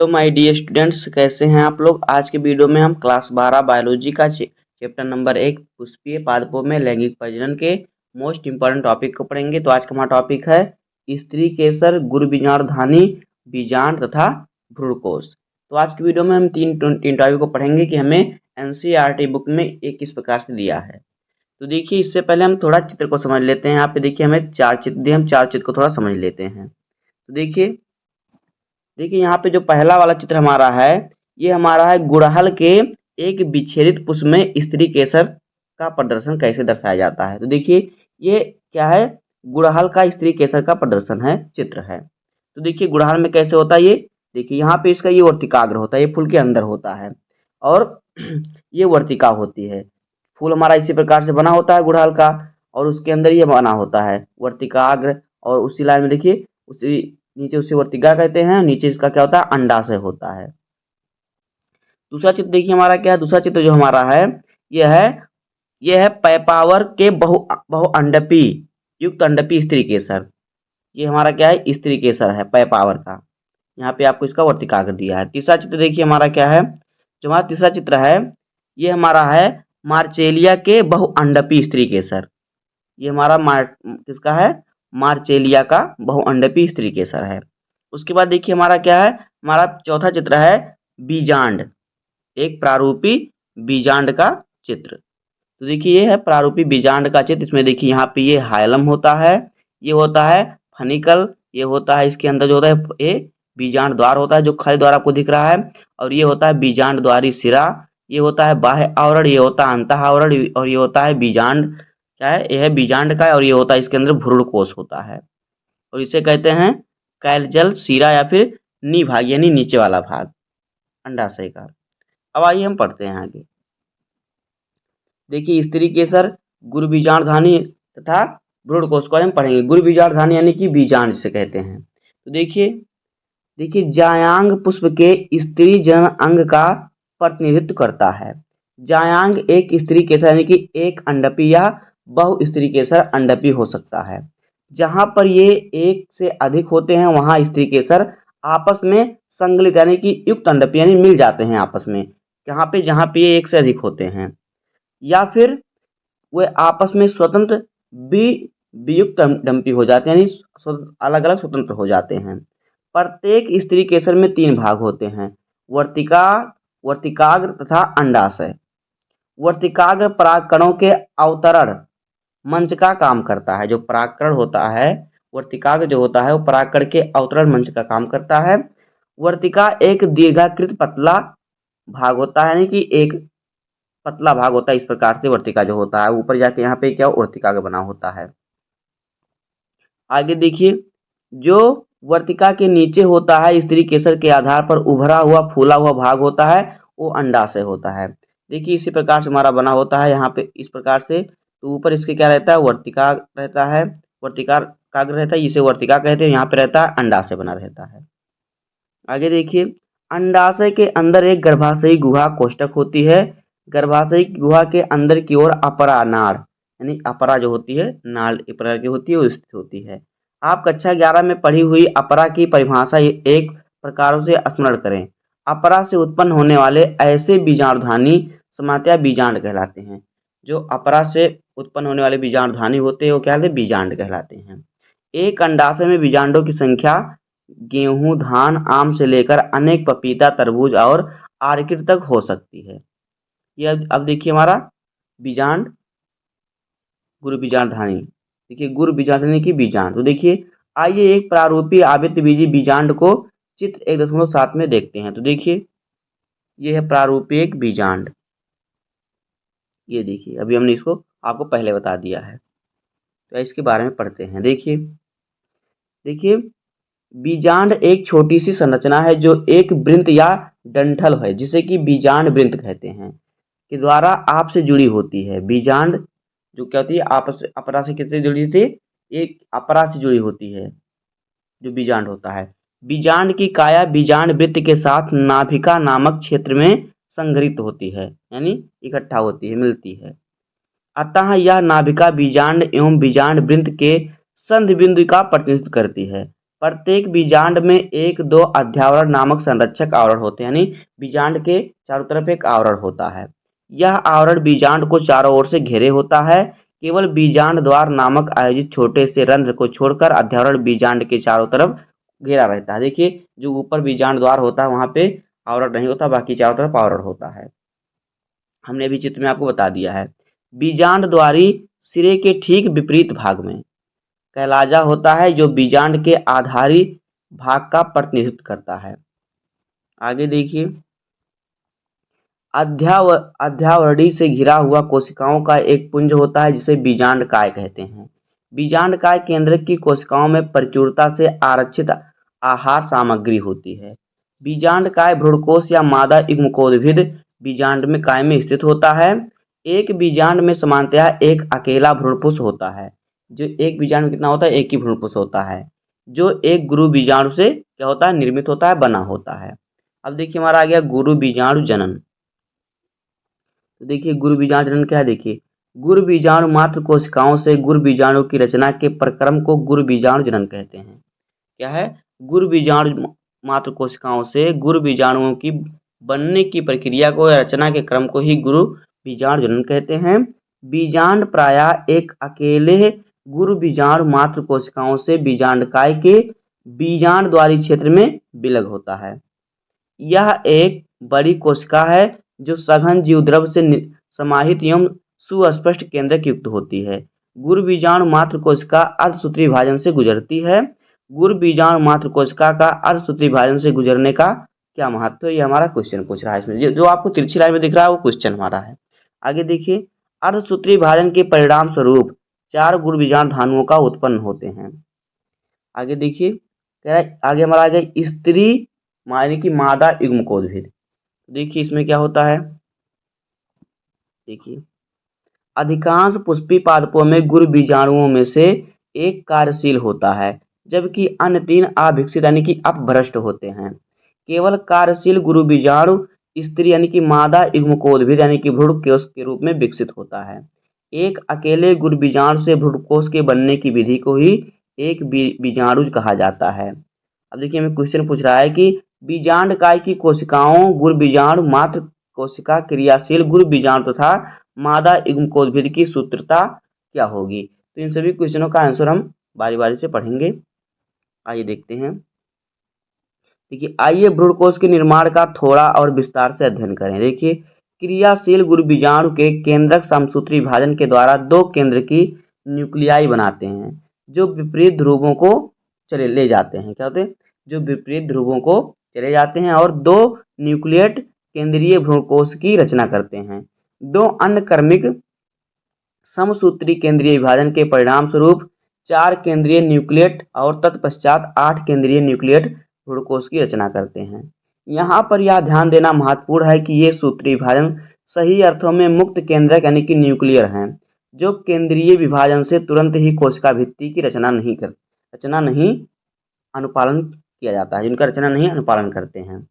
तो my dear students, कैसे हैं आप लोग। आज के वीडियो में हम क्लास 12 बायोलॉजी का चैप्टर नंबर 1 पुष्पीय पादपों में लैंगिक प्रजनन के मोस्ट इंपॉर्टेंट टॉपिक को पढ़ेंगे। तो आज का हमारा टॉपिक है स्त्री केसर, गुरु बीजाणुधानी, बीजांड तथा भ्रूणकोश। तो आज की वीडियो में हम तीन टॉपिक को पढ़ेंगे कि हमें एनसीईआरटी बुक में ये किस प्रकार से दिया है। तो देखिए, इससे पहले हम थोड़ा चित्र को समझ लेते हैं। यहाँ पे देखिए हमें चार चित्र दिए, हम चार चित्र को थोड़ा समझ लेते हैं। तो देखिए देखिए यहाँ पे जो पहला वाला चित्र हमारा है, ये हमारा है गुड़हल के एक विच्छेदित पुष्प में स्त्री केसर का प्रदर्शन कैसे दर्शाया जाता है। तो देखिए ये क्या है, गुड़हल का स्त्री केसर का प्रदर्शन है, चित्र है। तो देखिए गुड़हल में कैसे होता है ये, देखिए यहाँ पे इसका ये वर्तिकाग्र होता है, ये फूल के अंदर होता है और ये वर्तिका होती है। फूल हमारा इसी प्रकार से बना होता है गुड़हल का, और उसके अंदर ये बना होता है वर्तिकाग्र। और उसी लाइन में देखिए उसी नीचे उसे वर्तिका कहते हैं, नीचे इसका क्या होता है, अंडाशय होता है। दूसरा चित्र देखिए हमारा क्या है, दूसरा चित्र जो हमारा है यह है यह है पैपावर के बहुअंडपी युक्त अंडपी स्त्री केसर। ये हमारा क्या है, स्त्री केसर है पैपावर का। यहाँ पे आपको इसका वर्तिकाग्र दिया है। तीसरा चित्र देखिए हमारा क्या है, जो हमारा तीसरा चित्र है ये हमारा है मार्चेलिया के बहुअंडपी स्त्री केसर। ये हमारा किसका है, मार्चेलिया का बहुअंडपी स्त्री केसर है। उसके बाद देखिए हमारा क्या है, हमारा चौथा चित्र है बीजांड, एक प्रारूपी बीजांड का चित्र। तो देखिए ये है प्रारूपी बीजांड का चित्र। इसमें देखिए यहाँ पे ये हाइलम होता है, ये होता है फनिकल, ये होता है इसके अंदर जो होता है ये बीजांड द्वार होता है जो खाली द्वार आपको दिख रहा है, और ये होता है बीजांड द्वारी सिरा, ये होता है बाह्य आवरण, ये होता है अंतः आवरण, और ये होता है बीजांड क्या है, यह है बीजांड का, और ये होता है इसके अंदर भ्रूणकोश होता है। और इसे कहते हैं कैलजल सिरा या फिर नी भाग यानी नीचे वाला भाग अंडाशय का। अब आइए हम पढ़ते हैं आगे। देखिए स्त्री केसर, गुरु बीजाणुधानी तथा भ्रूणकोश को हम पढ़ेंगे। गुरु बीजाणुधानी यानी कि बीजांड जिसे कहते हैं। तो देखिए देखिए जायांग पुष्प के स्त्री जनन अंग का प्रतिनिधित्व करता है। जायांग एक स्त्री केसर यानी कि एक अंडपी या बहु स्त्री केसर अंडपी हो सकता है। जहां पर ये एक से अधिक होते हैं वहां स्त्री केसर आपस में संगलित यानी कि युक्त अंडपी यानी मिल जाते हैं आपस में। जहां पे ये एक से अधिक होते हैं, या फिर वे आपस में स्वतंत्र बी वियुक्त डंपी हो जाते हैं, यानी अलग अलग स्वतंत्र हो जाते हैं। प्रत्येक स्त्री केसर में तीन भाग होते हैं, वर्तिका, वर्तिकाग्र तथा अंडाशय। वर्तिकाग्र परागकणों के अवतरण मंच का काम करता है। जो परागकण होता है, वर्तिकाग्र जो होता है वो परागकण के अवतरण मंच का काम करता है। वर्तिका एक दीर्घाकृत पतला भाग होता है, यानी कि एक पतला भाग होता है। इस प्रकार से वर्तिका जो होता है ऊपर जाके यहाँ पे क्या वर्तिका का बना होता है। आगे देखिए, जो वर्तिका के नीचे होता है स्त्री केसर के आधार पर उभरा हुआ फूला हुआ भाग होता है, वो अंडाशय होता है। देखिए इसी प्रकार से हमारा बना होता है यहाँ पे इस प्रकार से। तो ऊपर इसके क्या रहता है, वर्तिका रहता है, वर्तिका काग्र रहता है, इसे वर्तिका कहते हैं। यहाँ पे रहता है अंडाशय बना रहता है। आगे देखिए, अंडाशय के अंदर एक गर्भाशयी गुहा कोष्ठक होती है। गर्भाशयी गुहा के अंदर की ओर अपरा नाड़ यानी अपरा जो होती है नाड़ एक प्रकार की होती है, वो स्थित होती है। आप कक्षा 11 में पढ़ी हुई अपरा की परिभाषा एक प्रकारों से स्मरण करें। अपरा से उत्पन्न होने वाले ऐसे बीजाणुधानी सामान्यतः बीजांड कहलाते हैं। जो अपरा से उत्पन्न होने वाले बीजाणुधानी होते हैं वो क्या कहते हैं, बीजांड कहलाते हैं। एक अंडाशय में बीजांडों की संख्या गेहूं, धान, आम से लेकर अनेक पपीता, तरबूज और आर्किड तक हो सकती है। ये अब देखिए हमारा बीजांड, गुरु बीजांडधानी। देखिए गुरु बीजांडधानी की बीजांड। तो देखिए आइए एक प्रारूपी आवृत्त बीजी बीजांड को चित्र 1.7 में देखते हैं। तो देखिए ये है प्रारूपी एक बीजांड। ये देखिए अभी हमने इसको आपको पहले बता दिया है, तो इसके बारे में पढ़ते हैं। देखिए देखिए बीजांड एक छोटी सी संरचना है जो एक वृंत या डंठल है, जिसे कि बीजांड वृंत कहते हैं, के द्वारा आपसे जुड़ी होती है। बीजांड जो क्या होती है, आपस अपरा से किससे जुड़ी थी, एक अपरा से जुड़ी होती है जो बीजांड होता है। बीजांड की काया बीजांड वृत्त के साथ नाभिका नामक क्षेत्र में संघरित होती है, यानी इकट्ठा होती है, मिलती है। अतः यह नाभिका बीजांड एवं बीजांड वृत्त के संधि बिंदु का प्रतिनिधित्व करती है। प्रत्येक बीजांड में एक दो अध्यावरण नामक संरक्षक आवरण होते हैं, यानी बीजांड के चारों तरफ एक आवरण होता है। यह आवरण बीजांड को चारों ओर से घेरे होता है। केवल बीजांड द्वार नामक आयोजित छोटे से रंध्र को छोड़कर अध्यावरण बीजांड के चारों तरफ घेरा रहता है। देखिए, जो ऊपर बीजांड द्वार होता है वहां पे आवरण नहीं होता, बाकी चारों तरफ आवरण होता है। हमने अभी चित्र में आपको बता दिया है। बीजांड द्वारी सिरे के ठीक विपरीत भाग में कैलाजा होता है, जो बीजांड के आधारी भाग का प्रतिनिधित्व करता है। आगे देखिए, अध्यावरणी से घिरा हुआ कोशिकाओं का एक पुंज होता है, जिसे बीजांड काय कहते हैं। बीजांड काय केंद्रक की कोशिकाओं में प्रचुरता से आरक्षित आहार सामग्री होती है। बीजांड काय भ्रूणकोश या मादा युग्मकोद्भिद बीजांड में काय में स्थित होता है। एक बीजांड में सामान्यतया एक अकेला भ्रूणपुष्प होता है। जो एक बीजांड में कितना होता है? एक ही भ्रूणपुष्प होता है, जो एक गुरु बीजाणु से क्या होता है? निर्मित होता है, बना होता है। अब देखिए, हमारा आ गया गुरु बीजाणु जनन। तो देखिए, गुरु बीजाणु जनन क्या है? देखिए, गुरु बीजाणु मात्र कोशिकाओं से गुरु बीजाणु की रचना के प्रक्रम को गुरु बीजाणु जनन कहते हैं। क्या है? गुरु बीजाणु मात्र कोशिकाओं से गुरु बीजाणुओं की बनने की प्रक्रिया को या रचना के क्रम को ही गुरु बीजाणु जनन कहते हैं। बीजांड प्रायः एक अकेले गुरु बीजाणु मात्र कोशिकाओं से बीजांडकाय के बीजांड द्वारी क्षेत्र में विलग होता है। यह एक बड़ी कोशिका है जो सघन जीवद्रव्य से समाहित एवं सुस्पष्ट केंद्रक युक्त होती है। गुरु बीजाणु मात्र कोशिका अर्धसूत्री विभाजन से गुजरती है। गुरु बीजाणु मात्र कोशिका का अर्धसूत्री विभाजन से गुजरने का क्या महत्व है? ये हमारा क्वेश्चन पूछ रहा है इसमें। जो आपको तिरछी लाइन में दिख रहा है वो क्वेश्चन हमारा है। आगे देखिए, अर्धसूत्री विभाजन के परिणाम स्वरूप 4 गुरु बीजाणु धानुओं का उत्पन्न होते हैं। आगे देखिए, आगे हमारा आ गया स्त्री यानी कि मादा युग्मकोद्भिद। देखिए, इसमें क्या होता है? देखिए, अधिकांश पुष्पी पादपों में गुरु बीजाणुओं में से एक कार्यशील होता है, जबकि अन्य 3 अविकसित यानी कि अपभ्रष्ट होते हैं। केवल कार्यशील गुरु बीजाणु स्त्री यानी कि मादा युग्मकोद्भिद यानी कि भ्रूणकोश के रूप में विकसित होता है। एक अकेले गुरु बीजाणु से भ्रूणकोश के बनने की विधि को ही एक बीजाणुज कहा जाता है। अब देखिए, हमें क्वेश्चन पूछ रहा है कि बीजांडकाय की कोशिकाओं गुरु बीजाणु मात्र कोशिका, क्रियाशील गुरु बीजाणु तथा मादा युग्मकोद्भिद की सूत्रता क्या होगी? तो इन सभी क्वेश्चनों का आंसर हम बारी बारी से पढ़ेंगे। आइए देखते हैं। देखिए, आइए भ्रूणकोश के निर्माण का थोड़ा और विस्तार से अध्ययन करें। देखिए, क्रियाशील गुरु बीजाणु के केंद्रक समसूत्री विभाजन के द्वारा 2 केंद्र की न्यूक्लियाई बनाते हैं, जो विपरीत ध्रुवों को चले ले जाते हैं। क्या होते हैं? जो विपरीत ध्रुवों को चले जाते हैं और 2 न्यूक्लिएट केंद्रीय भ्रूणकोश की रचना करते हैं। 2 अन्य क्रमिक समसूत्री केंद्रीय विभाजन के परिणाम स्वरूप 4 केंद्रीय न्यूक्लिएट और तत्पश्चात 8 केंद्रीय न्यूक्लिएट भ्रूणकोश की रचना करते हैं। यहाँ पर यह ध्यान देना महत्वपूर्ण है कि ये सूत्री विभाजन सही अर्थों में मुक्त केंद्रक यानी कि न्यूक्लियर हैं, जो केंद्रीय विभाजन से तुरंत ही कोशिका भित्ति की रचना नहीं अनुपालन किया जाता है, जिनका रचना नहीं अनुपालन करते हैं।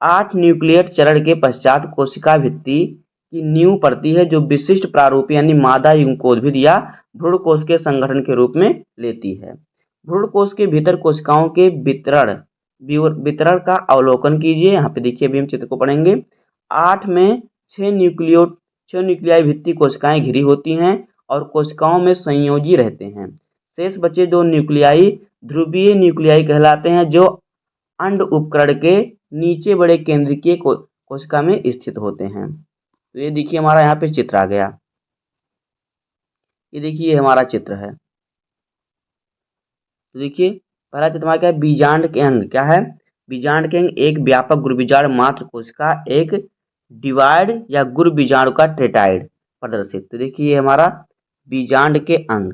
8 न्यूक्लिएट चरण के पश्चात कोशिका भित्ति की नींव पड़ती है, जो विशिष्ट प्रारूपी यानी मादा युग्मकोद्भिद या भ्रूणकोश के संगठन के रूप में लेती है। भ्रूणकोश के भीतर कोशिकाओं के वितरण का अवलोकन कीजिए। यहाँ पे देखिए, अभी हम चित्र को पढ़ेंगे। 8 में 6 न्यूक्लियाई भित्ति कोशिकाएं घिरी होती हैं और कोशिकाओं में संयोजी रहते हैं। शेष बचे 2 न्यूक्लियाई ध्रुवीय न्यूक्लियाई कहलाते हैं, जो अंड उपकरण के नीचे बड़े केंद्रीय कोशिका में स्थित होते हैं। तो ये देखिए, हमारा यहाँ पे चित्र आ गया। ये देखिए, ये हमारा चित्र है। तो देखिए, पहला चित्र हमारा क्या है? बीजांड के अंग। क्या है? बीजांड के अंग एक व्यापक गुरु बीजाणु मात्र कोशिका, एक डिवाइड या गुरु बीजाणु का टेट्राइड प्रदर्शित। तो देखिए, ये हमारा बीजांड के अंग,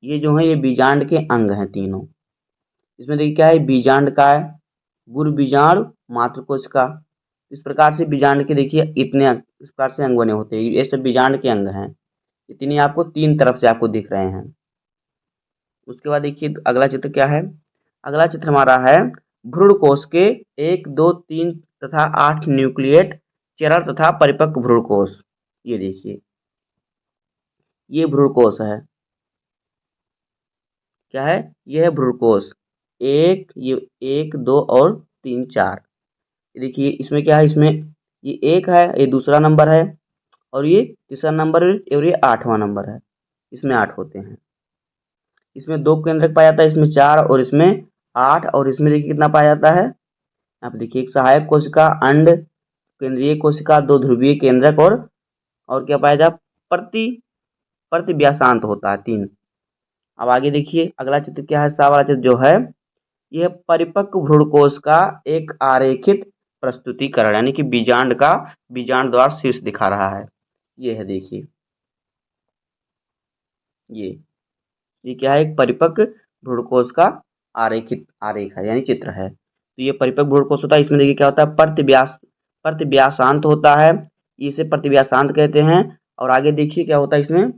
ये जो है ये बीजांड के अंग हैं तीनों। इसमें देखिए क्या है? बीजांड का है, गुरु बीजाणु मात्र कोशिका। इस प्रकार से बीजांड के देखिए इतने इस प्रकार से अंग बने होते हैं। ये सब बीजांड के अंग हैं। इतनी आपको 3 तरफ से आपको दिख रहे हैं। उसके बाद देखिए, अगला चित्र क्या है? अगला चित्र हमारा है भ्रूणकोश के 1, 2, 3 तथा 8 न्यूक्लिएट चरण तथा परिपक्व भ्रूणकोश। ये देखिए, ये भ्रूणकोश है। क्या है, ये है भ्रूणकोश। एक, ये 1 2 और 3 4। देखिए इसमें क्या है, इसमें ये 1 है, ये दूसरा नंबर है, और ये तीसरा नंबर है, और ये 8वां नंबर है। इसमें 8 होते हैं। इसमें 2 केंद्रक पाया जाता है, इसमें 4 और इसमें 8, और इसमें देखिए कितना पाया जाता है, यहाँ पे देखिए एक सहायक कोशिका, अंड, केंद्रीय कोशिका, 2 ध्रुवीय केंद्रक, और क्या पाया जाता, प्रति प्रतिव्यासांत होता है 3। अब आगे देखिए अगला चित्र क्या है, सा वाला चित्र जो है, यह परिपक्व भ्रूणकोश का एक आरेखित प्रस्तुतिकरण, यानी कि बीजांड का बीजांड द्वार शीर्ष दिखा रहा है। ये है देखिए, ये क्या है, एक परिपक्व भ्रूणकोश का आरेखित आरेख है, यानी चित्र है। तो ये परिपक्व भ्रूणकोश होता है, इसमें देखिए क्या होता है, प्रतिव्यासांत होता है, इसे प्रतिव्यासांत कहते हैं। और आगे देखिए क्या होता है इसमें,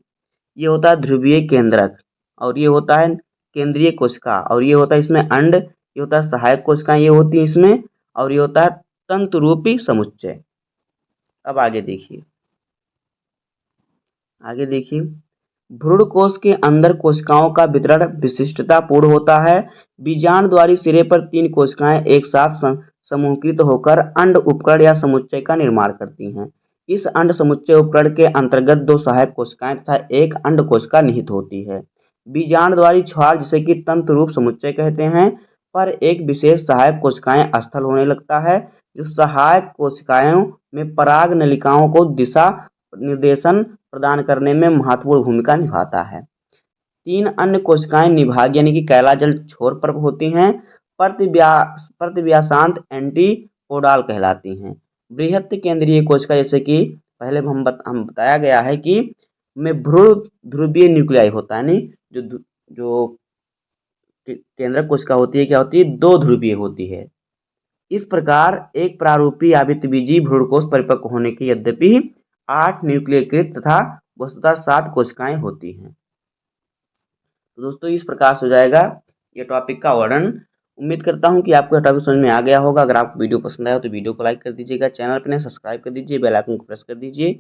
ये होता है ध्रुवीय केंद्रक, और ये होता है केंद्रीय कोशिका, और ये होता है इसमें अंड, ये होता है सहायक कोशिकाएं, ये होती है इसमें, और ये होता है तंतुरूपी समुच्चय। अब आगे देखिए भ्रूणकोश के अंदर कोशिकाओं का वितरण विशिष्टतापूर्ण होता है। बीजांडद्वारी सिरे पर 3 कोशिकाएं एक साथ समूहीकृत होकर अंड उपकरण या समुच्चय का निर्माण करती हैं। इस अंड समुच्चय उपकरण के अंतर्गत 2 सहायक कोशिकाएं तथा एक अंड कोशिका निहित होती है। बीजांडद्वारी छाल, जिसे कि तंतु रूप समुच्चय कहते हैं, पर एक विशेष सहायक कोशिकाएं स्थल होने लगता है, जो सहायक कोशिकाओं में पराग नलिकाओं को दिशा निर्देशन प्रदान करने में महत्वपूर्ण भूमिका निभाता है। 3 अन्य कोशिकाएं निभाग, यानी कि कैलाजल छोर पर होती हैं, प्रतिव्यासांत एंटीपोडाल कहलाती हैं। बृहत केंद्रीय कोशिका, जैसे कि पहले हम बताया गया है कि में भ्रूण ध्रुवीय न्यूक्लियाई होता है, नहीं जो केंद्रक कोशिका होती है, क्या होती है, 2 ध्रुवीय होती है। इस प्रकार एक प्रारूपी आवृतबीजी भ्रूणकोश परिपक्व होने की यद्यपि 8 न्यूक्लियकृत तथा वस्तुतः 7 कोशिकाएं होती हैं। तो दोस्तों इस प्रकार से हो जाएगा ये टॉपिक का वर्णन। उम्मीद करता हूं कि आपको यह टॉपिक समझ में आ गया होगा। अगर आपको वीडियो पसंद आया तो वीडियो को लाइक कर दीजिएगा, चैनल पर नए सब्सक्राइब कर दीजिए, बेल आइकन को प्रेस कर दीजिए,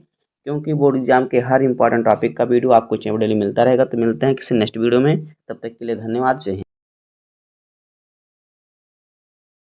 क्योंकि बोर्ड एग्जाम के हर इंपॉर्टेंट टॉपिक का वीडियो आपको डेली मिलता रहेगा। तो मिलते हैं किसी नेक्स्ट वीडियो में, तब तक के लिए धन्यवाद, जय हिंद।